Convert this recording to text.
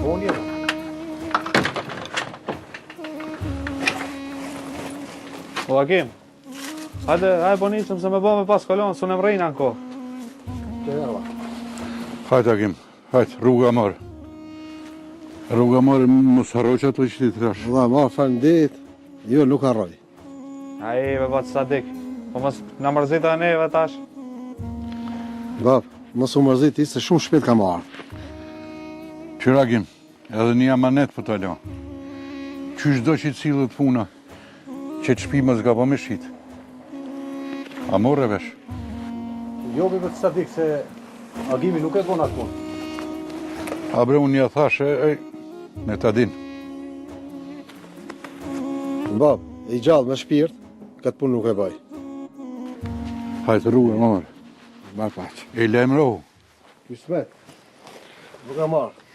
vonje. O Hakim, hajde po nisëm se me bë me pas kolon, s'u në mrejna në kohë. Hajde Hakim, hajde, rruga marë. Rruga marë, mos harroj që ato që ti të kash. Valla, ma falënderit, jo nuk harroj. Ai me batë sadik, po mos në mërzita e neve tash. Bab, mos u mërzit ti se shumë shpejt ka marrë. Qyra Hakim, edhe një amanet për të alo. Qysh do që i cilët puna, që të shpi mos gabo me shqit. A morre vesh? Jo me të sadik se Agimi nuk e bon atë punë. A bre, unë ja thashe, me ta din. Bab, i gjallë me shpirt, këtë punë nuk e baj. Hajtë rruga marë. Ma paq. E lemrohu. Kismet, nuk e marrë.